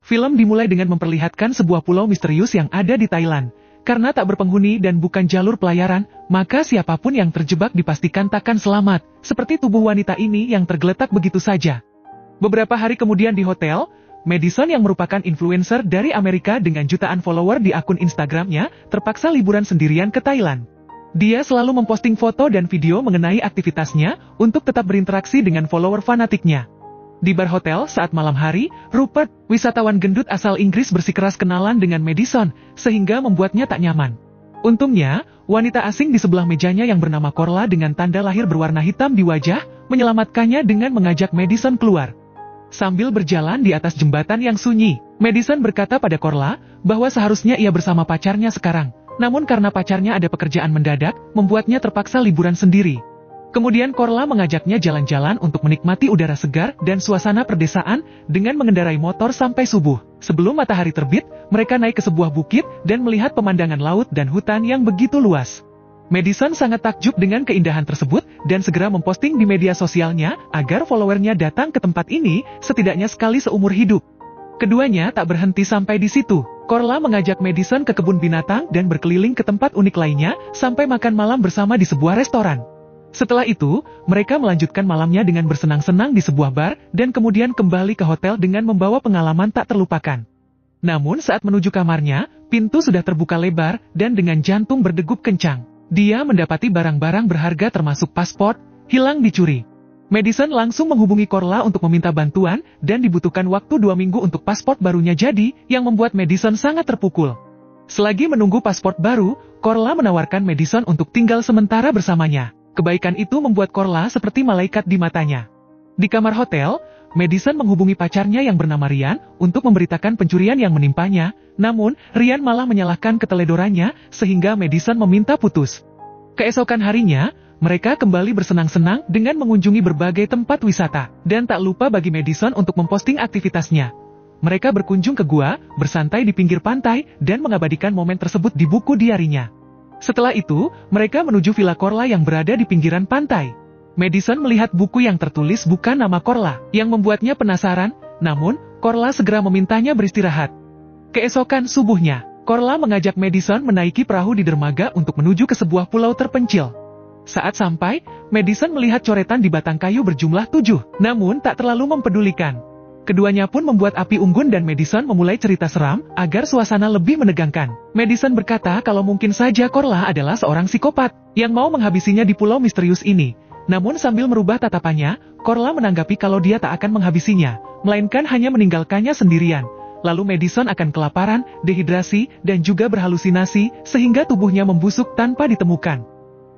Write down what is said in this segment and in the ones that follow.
Film dimulai dengan memperlihatkan sebuah pulau misterius yang ada di Thailand. Karena tak berpenghuni dan bukan jalur pelayaran, maka siapapun yang terjebak dipastikan takkan selamat, seperti tubuh wanita ini yang tergeletak begitu saja. Beberapa hari kemudian di hotel, Madison yang merupakan influencer dari Amerika dengan jutaan follower di akun Instagramnya, terpaksa liburan sendirian ke Thailand. Dia selalu memposting foto dan video mengenai aktivitasnya untuk tetap berinteraksi dengan follower fanatiknya. Di bar hotel saat malam hari, Rupert, wisatawan gendut asal Inggris bersikeras kenalan dengan Madison, sehingga membuatnya tak nyaman. Untungnya, wanita asing di sebelah mejanya yang bernama Corla dengan tanda lahir berwarna hitam di wajah, menyelamatkannya dengan mengajak Madison keluar. Sambil berjalan di atas jembatan yang sunyi, Madison berkata pada Corla, bahwa seharusnya ia bersama pacarnya sekarang. Namun karena pacarnya ada pekerjaan mendadak, membuatnya terpaksa liburan sendiri. Kemudian Corla mengajaknya jalan-jalan untuk menikmati udara segar dan suasana perdesaan dengan mengendarai motor sampai subuh. Sebelum matahari terbit, mereka naik ke sebuah bukit dan melihat pemandangan laut dan hutan yang begitu luas. Madison sangat takjub dengan keindahan tersebut dan segera memposting di media sosialnya agar followernya datang ke tempat ini setidaknya sekali seumur hidup. Keduanya tak berhenti sampai di situ. Corla mengajak Madison ke kebun binatang dan berkeliling ke tempat unik lainnya sampai makan malam bersama di sebuah restoran. Setelah itu, mereka melanjutkan malamnya dengan bersenang-senang di sebuah bar, dan kemudian kembali ke hotel dengan membawa pengalaman tak terlupakan. Namun saat menuju kamarnya, pintu sudah terbuka lebar, dan dengan jantung berdegup kencang. Dia mendapati barang-barang berharga termasuk paspor, hilang dicuri. Madison langsung menghubungi Corla untuk meminta bantuan, dan dibutuhkan waktu 2 minggu untuk paspor barunya jadi, yang membuat Madison sangat terpukul. Selagi menunggu paspor baru, Corla menawarkan Madison untuk tinggal sementara bersamanya. Kebaikan itu membuat Corla seperti malaikat di matanya. Di kamar hotel, Madison menghubungi pacarnya yang bernama Ryan untuk memberitakan pencurian yang menimpanya, namun Ryan malah menyalahkan keteledorannya sehingga Madison meminta putus. Keesokan harinya, mereka kembali bersenang-senang dengan mengunjungi berbagai tempat wisata, dan tak lupa bagi Madison untuk memposting aktivitasnya. Mereka berkunjung ke gua, bersantai di pinggir pantai, dan mengabadikan momen tersebut di buku diarinya. Setelah itu, mereka menuju villa Corla yang berada di pinggiran pantai. Madison melihat buku yang tertulis bukan nama Corla, yang membuatnya penasaran, namun, Corla segera memintanya beristirahat. Keesokan subuhnya, Corla mengajak Madison menaiki perahu di dermaga untuk menuju ke sebuah pulau terpencil. Saat sampai, Madison melihat coretan di batang kayu berjumlah 7, namun tak terlalu mempedulikan. Keduanya pun membuat api unggun dan Madison memulai cerita seram, agar suasana lebih menegangkan. Madison berkata kalau mungkin saja Corla adalah seorang psikopat, yang mau menghabisinya di pulau misterius ini. Namun sambil merubah tatapannya, Corla menanggapi kalau dia tak akan menghabisinya, melainkan hanya meninggalkannya sendirian. Lalu Madison akan kelaparan, dehidrasi, dan juga berhalusinasi, sehingga tubuhnya membusuk tanpa ditemukan.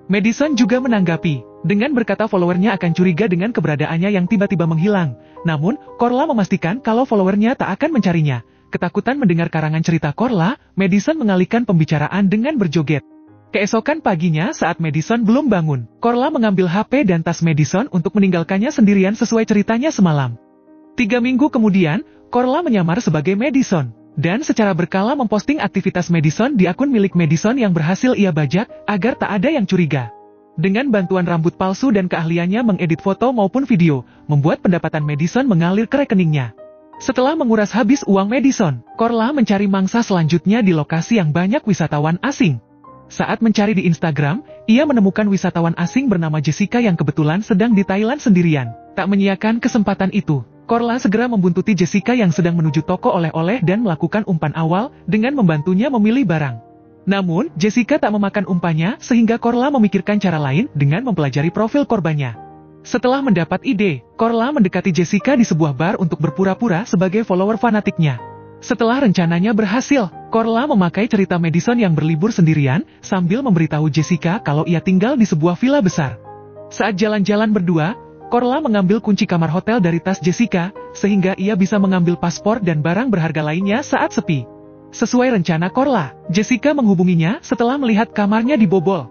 Madison juga menanggapi, dengan berkata followernya akan curiga dengan keberadaannya yang tiba-tiba menghilang. Namun, Corla memastikan kalau followernya tak akan mencarinya. Ketakutan mendengar karangan cerita Corla, Madison mengalihkan pembicaraan dengan berjoget. Keesokan paginya saat Madison belum bangun, Corla mengambil HP dan tas Madison untuk meninggalkannya sendirian sesuai ceritanya semalam. 3 minggu kemudian, Corla menyamar sebagai Madison, dan secara berkala memposting aktivitas Madison di akun milik Madison yang berhasil ia bajak, agar tak ada yang curiga. Dengan bantuan rambut palsu dan keahliannya mengedit foto maupun video, membuat pendapatan Madison mengalir ke rekeningnya. Setelah menguras habis uang Madison, Corla mencari mangsa selanjutnya di lokasi yang banyak wisatawan asing. Saat mencari di Instagram, ia menemukan wisatawan asing bernama Jessica yang kebetulan sedang di Thailand sendirian. Tak menyiakan kesempatan itu, Corla segera membuntuti Jessica yang sedang menuju toko oleh-oleh dan melakukan umpan awal dengan membantunya memilih barang. Namun, Jessica tak memakan umpannya sehingga Corla memikirkan cara lain dengan mempelajari profil korbannya. Setelah mendapat ide, Corla mendekati Jessica di sebuah bar untuk berpura-pura sebagai follower fanatiknya. Setelah rencananya berhasil, Corla memakai cerita Madison yang berlibur sendirian sambil memberitahu Jessica kalau ia tinggal di sebuah villa besar. Saat jalan-jalan berdua, Corla mengambil kunci kamar hotel dari tas Jessica, sehingga ia bisa mengambil paspor dan barang berharga lainnya saat sepi. Sesuai rencana Corla, Jessica menghubunginya setelah melihat kamarnya dibobol.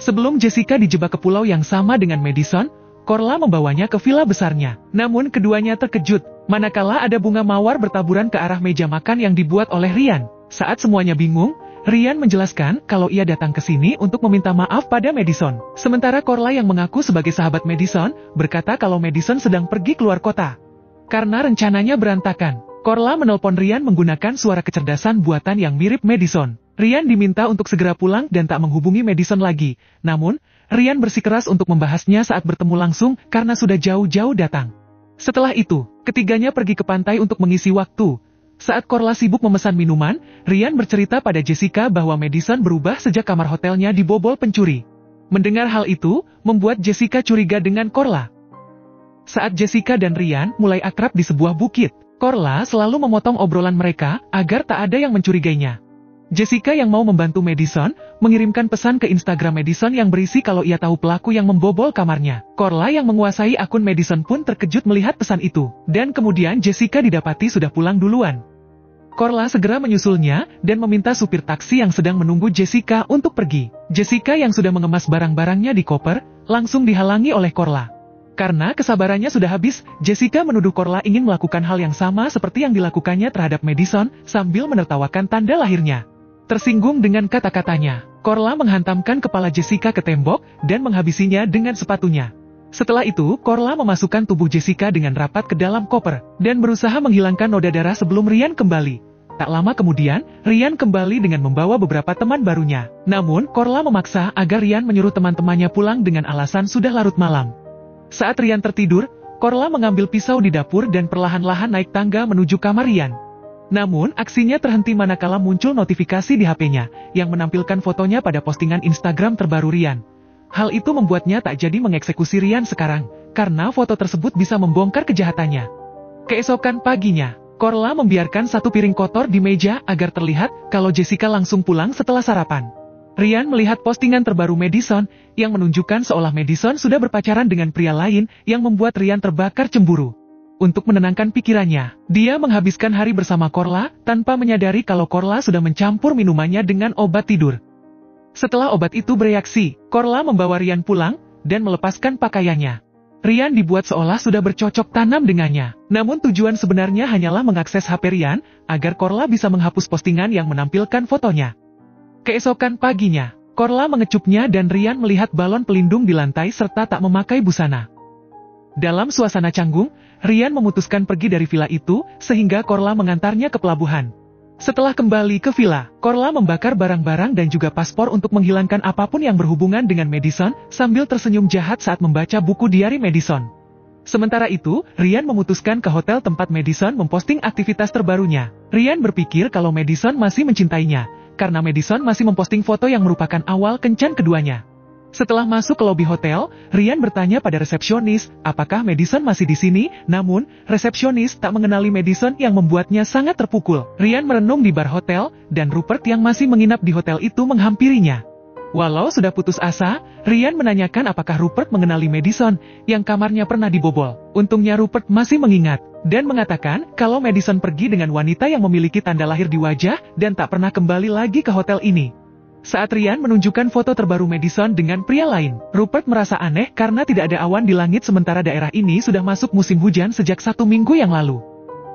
Sebelum Jessica dijebak ke pulau yang sama dengan Madison, Corla membawanya ke villa besarnya. Namun keduanya terkejut, manakala ada bunga mawar bertaburan ke arah meja makan yang dibuat oleh Ryan. Saat semuanya bingung, Ryan menjelaskan kalau ia datang ke sini untuk meminta maaf pada Madison. Sementara Corla yang mengaku sebagai sahabat Madison, berkata kalau Madison sedang pergi keluar kota. Karena rencananya berantakan, Korla menelpon Rian menggunakan suara kecerdasan buatan yang mirip Madison. Rian diminta untuk segera pulang dan tak menghubungi Madison lagi. Namun, Rian bersikeras untuk membahasnya saat bertemu langsung karena sudah jauh-jauh datang. Setelah itu, ketiganya pergi ke pantai untuk mengisi waktu. Saat Korla sibuk memesan minuman, Rian bercerita pada Jessica bahwa Madison berubah sejak kamar hotelnya dibobol pencuri. Mendengar hal itu, membuat Jessica curiga dengan Korla. Saat Jessica dan Rian mulai akrab di sebuah bukit, Korla selalu memotong obrolan mereka agar tak ada yang mencurigainya. Jessica yang mau membantu Madison, mengirimkan pesan ke Instagram Madison yang berisi kalau ia tahu pelaku yang membobol kamarnya. Korla yang menguasai akun Madison pun terkejut melihat pesan itu. Dan kemudian Jessica didapati sudah pulang duluan. Korla segera menyusulnya dan meminta supir taksi yang sedang menunggu Jessica untuk pergi. Jessica yang sudah mengemas barang-barangnya di koper, langsung dihalangi oleh Korla. Karena kesabarannya sudah habis, Jessica menuduh Korla ingin melakukan hal yang sama seperti yang dilakukannya terhadap Madison, sambil menertawakan tanda lahirnya. Tersinggung dengan kata-katanya, Korla menghantamkan kepala Jessica ke tembok dan menghabisinya dengan sepatunya. Setelah itu, Korla memasukkan tubuh Jessica dengan rapat ke dalam koper, dan berusaha menghilangkan noda darah sebelum Rian kembali. Tak lama kemudian, Rian kembali dengan membawa beberapa teman barunya. Namun, Korla memaksa agar Rian menyuruh teman-temannya pulang dengan alasan sudah larut malam. Saat Rian tertidur, Korla mengambil pisau di dapur dan perlahan-lahan naik tangga menuju kamar Rian. Namun, aksinya terhenti manakala muncul notifikasi di HP-nya, yang menampilkan fotonya pada postingan Instagram terbaru Rian. Hal itu membuatnya tak jadi mengeksekusi Rian sekarang, karena foto tersebut bisa membongkar kejahatannya. Keesokan paginya, Korla membiarkan satu piring kotor di meja agar terlihat kalau Jessica langsung pulang setelah sarapan. Rian melihat postingan terbaru Madison, yang menunjukkan seolah Madison sudah berpacaran dengan pria lain, yang membuat Rian terbakar cemburu. Untuk menenangkan pikirannya, dia menghabiskan hari bersama Korla, tanpa menyadari kalau Korla sudah mencampur minumannya dengan obat tidur. Setelah obat itu bereaksi, Korla membawa Rian pulang, dan melepaskan pakaiannya. Rian dibuat seolah sudah bercocok tanam dengannya. Namun tujuan sebenarnya hanyalah mengakses HP Rian, agar Korla bisa menghapus postingan yang menampilkan fotonya. Keesokan paginya, Korla mengecupnya dan Rian melihat balon pelindung di lantai serta tak memakai busana. Dalam suasana canggung, Rian memutuskan pergi dari villa itu, sehingga Korla mengantarnya ke pelabuhan. Setelah kembali ke villa, Korla membakar barang-barang dan juga paspor untuk menghilangkan apapun yang berhubungan dengan Madison, sambil tersenyum jahat saat membaca buku diari Madison. Sementara itu, Rian memutuskan ke hotel tempat Madison memposting aktivitas terbarunya. Rian berpikir kalau Madison masih mencintainya, karena Madison masih memposting foto yang merupakan awal kencan keduanya. Setelah masuk ke lobi hotel, Rian bertanya pada resepsionis, apakah Madison masih di sini? Namun, resepsionis tak mengenali Madison yang membuatnya sangat terpukul. Rian merenung di bar hotel, dan Rupert yang masih menginap di hotel itu menghampirinya. Walau sudah putus asa, Rian menanyakan apakah Rupert mengenali Madison, yang kamarnya pernah dibobol. Untungnya Rupert masih mengingat, dan mengatakan kalau Madison pergi dengan wanita yang memiliki tanda lahir di wajah, dan tak pernah kembali lagi ke hotel ini. Saat Rian menunjukkan foto terbaru Madison dengan pria lain, Rupert merasa aneh karena tidak ada awan di langit sementara daerah ini sudah masuk musim hujan sejak 1 minggu yang lalu.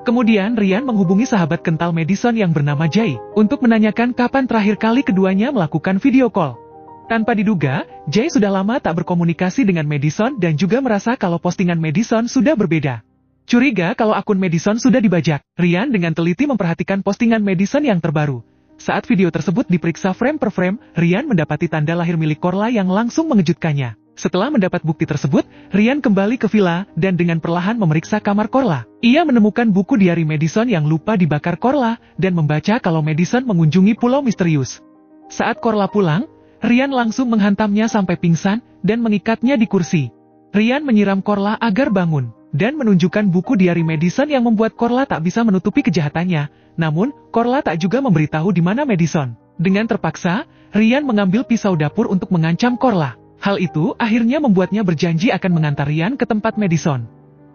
Kemudian Rian menghubungi sahabat kental Madison yang bernama Jay, untuk menanyakan kapan terakhir kali keduanya melakukan video call. Tanpa diduga, Jay sudah lama tak berkomunikasi dengan Madison dan juga merasa kalau postingan Madison sudah berbeda. Curiga kalau akun Madison sudah dibajak, Rian dengan teliti memperhatikan postingan Madison yang terbaru. Saat video tersebut diperiksa frame per frame, Rian mendapati tanda lahir milik Korla yang langsung mengejutkannya. Setelah mendapat bukti tersebut, Rian kembali ke villa, dan dengan perlahan memeriksa kamar Korla. Ia menemukan buku diari Madison yang lupa dibakar Korla, dan membaca kalau Madison mengunjungi pulau misterius. Saat Korla pulang, Rian langsung menghantamnya sampai pingsan, dan mengikatnya di kursi. Rian menyiram Korla agar bangun, dan menunjukkan buku diari Madison yang membuat Korla tak bisa menutupi kejahatannya. Namun, Korla tak juga memberitahu di mana Madison. Dengan terpaksa, Rian mengambil pisau dapur untuk mengancam Korla. Hal itu akhirnya membuatnya berjanji akan mengantar Rian ke tempat Madison.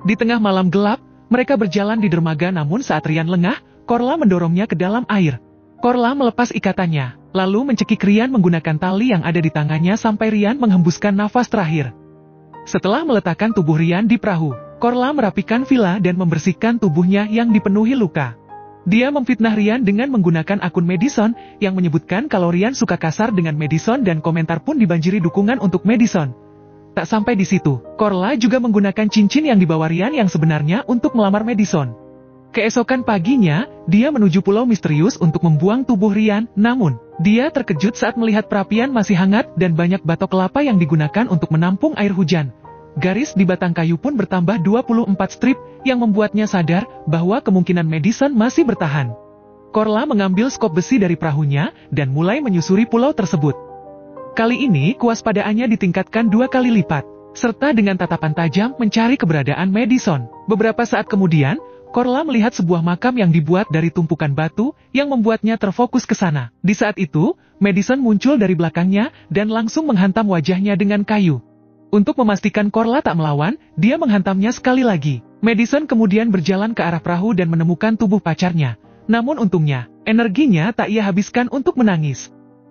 Di tengah malam gelap, mereka berjalan di dermaga namun saat Rian lengah, Korla mendorongnya ke dalam air. Korla melepas ikatannya, lalu mencekik Rian menggunakan tali yang ada di tangannya sampai Rian menghembuskan nafas terakhir. Setelah meletakkan tubuh Rian di perahu, Korla merapikan villa dan membersihkan tubuhnya yang dipenuhi luka. Dia memfitnah Rian dengan menggunakan akun Madison, yang menyebutkan kalau Rian suka kasar dengan Madison dan komentar pun dibanjiri dukungan untuk Madison. Tak sampai di situ, Korla juga menggunakan cincin yang dibawa Rian yang sebenarnya untuk melamar Madison. Keesokan paginya, dia menuju pulau misterius untuk membuang tubuh Ryan, namun, dia terkejut saat melihat perapian masih hangat dan banyak batok kelapa yang digunakan untuk menampung air hujan. Garis di batang kayu pun bertambah 24 strip, yang membuatnya sadar bahwa kemungkinan Madison masih bertahan. Korla mengambil skop besi dari perahunya, dan mulai menyusuri pulau tersebut. Kali ini, kewaspadaannya ditingkatkan 2 kali lipat, serta dengan tatapan tajam mencari keberadaan Madison. Beberapa saat kemudian, Korla melihat sebuah makam yang dibuat dari tumpukan batu, yang membuatnya terfokus ke sana. Di saat itu, Madison muncul dari belakangnya, dan langsung menghantam wajahnya dengan kayu. Untuk memastikan Korla tak melawan, dia menghantamnya sekali lagi. Madison kemudian berjalan ke arah perahu dan menemukan tubuh pacarnya. Namun untungnya, energinya tak ia habiskan untuk menangis.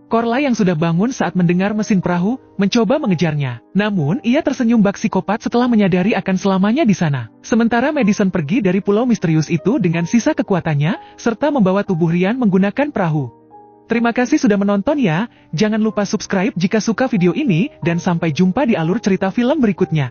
Korla yang sudah bangun saat mendengar mesin perahu, mencoba mengejarnya. Namun, ia tersenyum bak psikopat setelah menyadari akan selamanya di sana. Sementara Madison pergi dari pulau misterius itu dengan sisa kekuatannya, serta membawa tubuh Ryan menggunakan perahu. Terima kasih sudah menonton ya, jangan lupa subscribe jika suka video ini, dan sampai jumpa di alur cerita film berikutnya.